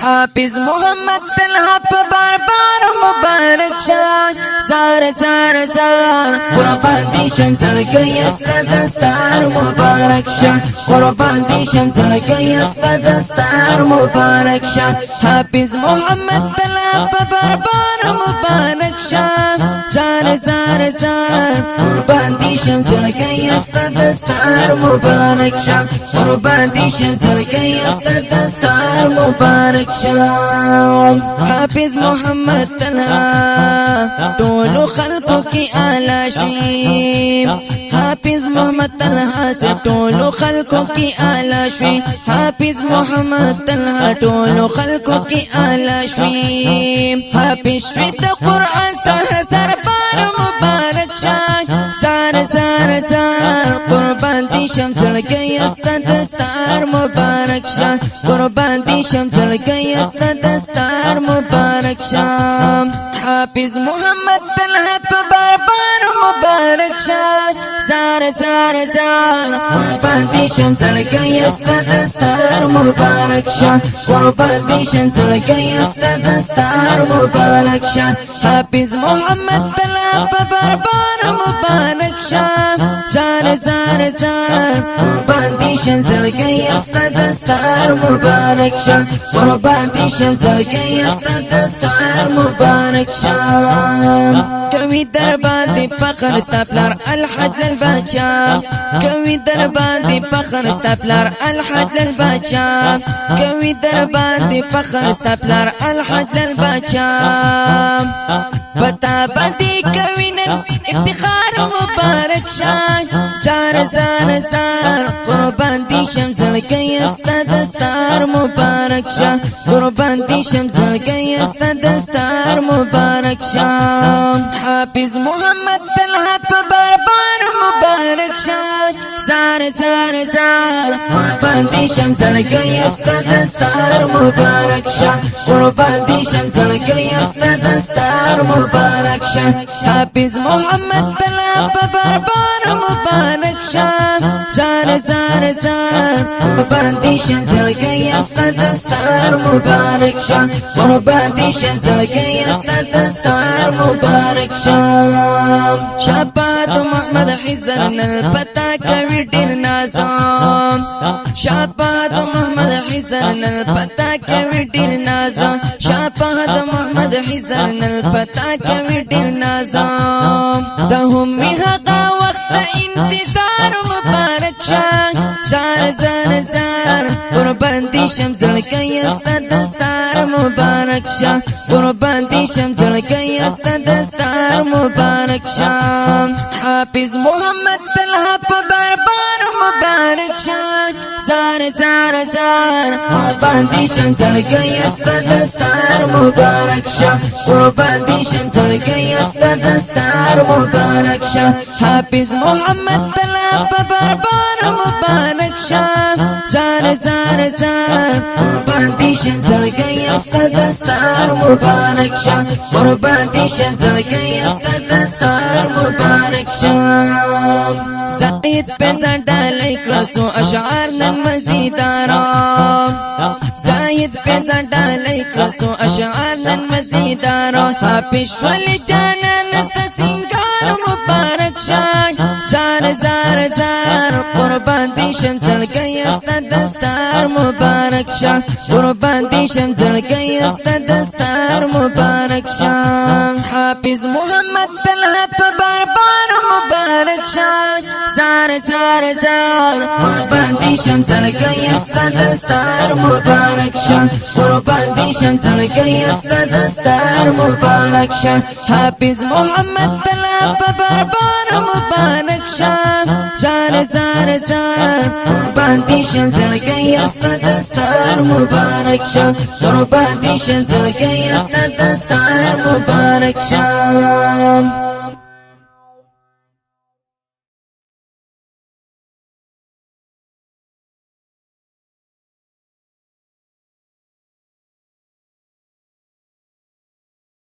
حافظ محمد طلحہ پا بار بار مبارک شاد سار سار سار قربان دی شم سڑکی استا دستار مبارک شاد قربان دی شم سڑکی استا دستار مبارک شاد حافظ محمد طلحہ پا بار بار مبارک شاد سار سار سار قربان دی شم سڑکی استا دستار مبارک شاد قربان دی شم سڑکی استا دستار مبارک شاد حافظ محمد طلحہ ټولو خلقو کی اعلی شوی حافظ محمد طلحہ سے ټولو خلقو کی اعلی شوی حافظ محمد طلحہ ټولو خلقو کی اعلی شوی حافظ شوی د قرآن څخه سربار مبارک شاد سار سار سار قربان دی شم سړکی استا دستار مبارک شاد قربان دی شم سړکی استا دستار مبارک شاد حافظ محمد طلحہ پا بار بار مبارک شاد سار سار سار قربان دی شم سړکی استا دستار مبارک شاد قربان دی شم سړکی استا دستار مبارک شاد حافظ محمد طلحہ پا بار بار مبارک شاد سار سار سار قربان دی شم سړکی استا دستار مبارک شاد قربان دی شم سړکی استا دستار مبارک شاد کوي در باندې فخر استپلار الحج للبچا کوي در باندې فخر استپلار الحج للبچا کوي در باندې فخر استپلار الحج للبچا پتا باندې کوي نن افتخار مبارک شاد زار زار زار قربان دی شم سړکی استا دستار مبارک شاد قربان دی شم سړکی استا دستار مبارک شاد حافظ محمد طلحہ پا بار بار مبارک شاد سار سار سار قربان دی شم سړکی استا دستار مبارک شاد قربان دی شم سړکی استا دستار مبارک شاد حافظ محمد طلحہ پا بار بار مبارک شاد سار سار سار قربان دی شم سړکی استا دستار مبارک شاد قربان دی شم سړکی استا دستار مبارک شابات محمد حزن الپتا کوي ډیر نازم شابات محمد حزن الپتا کوي ډیر نازم شابات محمد حزن الپتا کوي ډیر نازم ته هم هغه وخت انتظار مبارک شاد زار زار زار قربان دی شم سړکی استا دستار مبارک شاد قربان دی شم سړکی استا دستار مبارک شاد حافظ محمد طلحہ پا بار بار مبارک شاد سار سار سار قربان دی شم سړکی استا دستار مبارک شاد قربان دی شم سړکی استا دستار مبارک شاد حافظ محمد طلحہ پا بار بار مبارک شاد سار سار سار قربان دی شم سړکی استا دستار مبارک شاد قربان دی شم سړکی استا دستار مبارک شاد زاید پیسا ڈالی کلاسو اشعار نن مزیدارا زاید پیسا ڈالی کلاسو اشعار نن مزیدارا حافظ ولی جانا نستا سنگار مبارک شاد زار زار زار قربان دی شم سړکی استا دستار مبارک شاد قربان دی شم سړکی استا دستار مبارک شاد حافظ محمد طلحہ پا بار بار مبارک شاد زار زار زار قربان دی شم سړکی استا دستار مبارک شاد قربان دی شم سړکی استا دستار مبارک شاد حافظ محمد طلحہ پا بار بار مبارک شاد زار زار زار قربان دی شم سړکی استا دستار مبارک شاد قربان دی شم سړکی استا دستار مبارک شاد